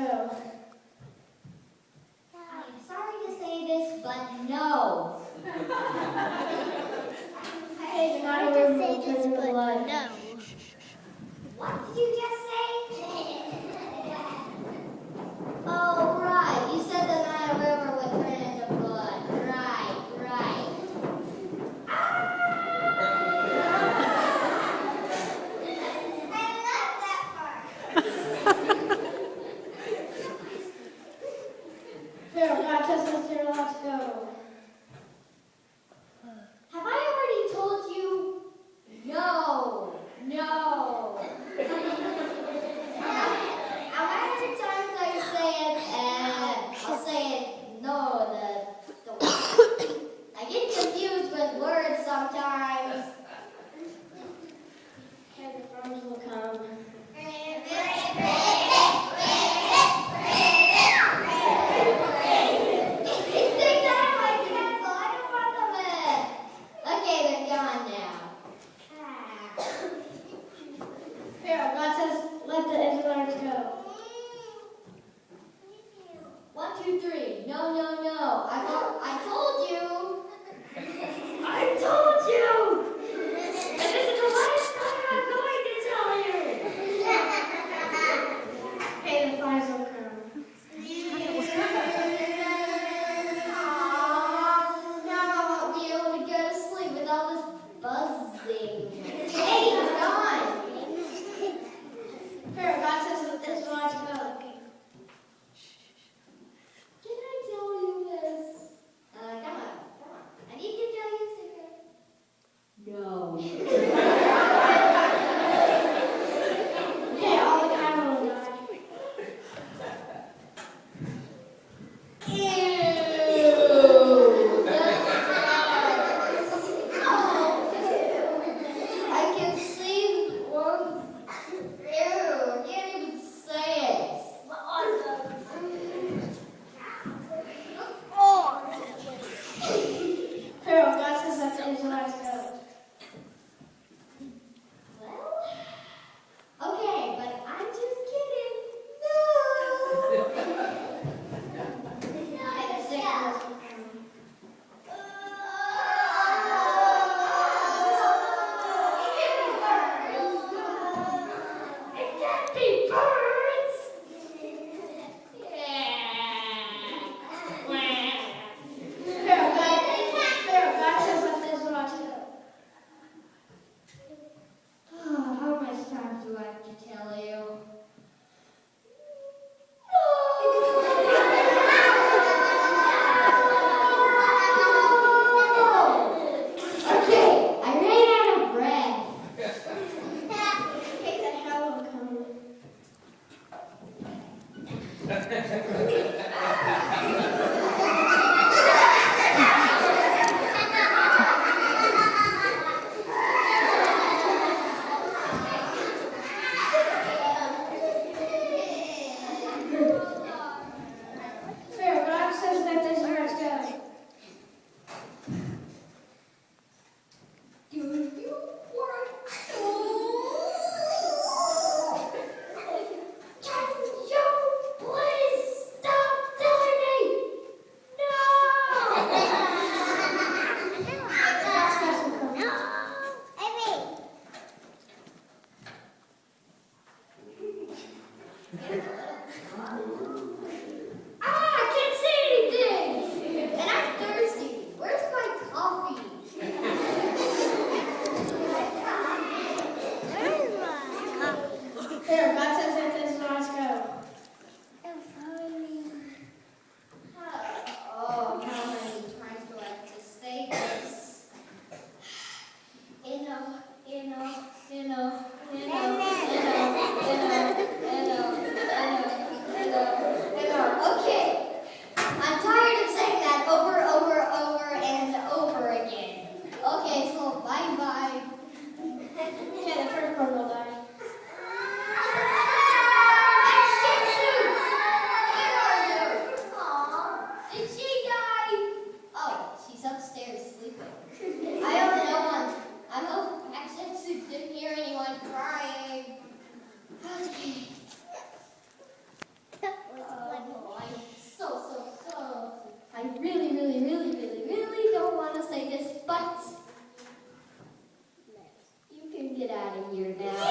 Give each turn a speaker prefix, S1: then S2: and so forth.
S1: go.
S2: I'm sorry to say this, but no.
S1: Hey, you're not aware of the blood.
S3: No.
S2: What did you just say? Oh, right. You said the Nile River would turn into blood. Right. I love that part.
S1: Here, God says let's hear, let's go.
S2: Have I already told you? No. How many times I say it, I'll say it, no, I get confused with words sometimes.
S1: Okay, the farmers will come.
S2: These things are my castle, I don't want them in. Okay, they're gone now.
S1: Here, God says let the Israelites go.
S2: 1, 2, 3. No. I told you. I told you. And this is the last time I'm going to tell you.
S1: Okay, the flies will come.
S2: Now I won't be able to go to sleep with all this buzzing. Hey, he's gone.
S1: Here, God says let the Israelites go.
S2: Can I tell you this? Come on. I need to tell you a secret. No.
S1: Okay, all the cattle will die.
S2: Ew. I can see words. Ew. Can't even say it.
S1: Here, God says let the Israelites go.
S2: Well, okay, but I'm just kidding. No.
S1: Okay, the sickness will come.
S2: It can't be birds.
S1: Here, God says let the Israelites go.
S2: Oh, how much time do I have to tell you? Okay, I ran out of breath.
S1: Okay, the hell will come. Here, God says let the Israelites go.
S2: Do you want to? Can you please stop telling me? No!
S1: God says will come.
S2: I can't say anything! And I'm thirsty. Where's my coffee?
S1: Here, God says let the Israelites go.
S2: Oh, how many times do I have to say this? hear that.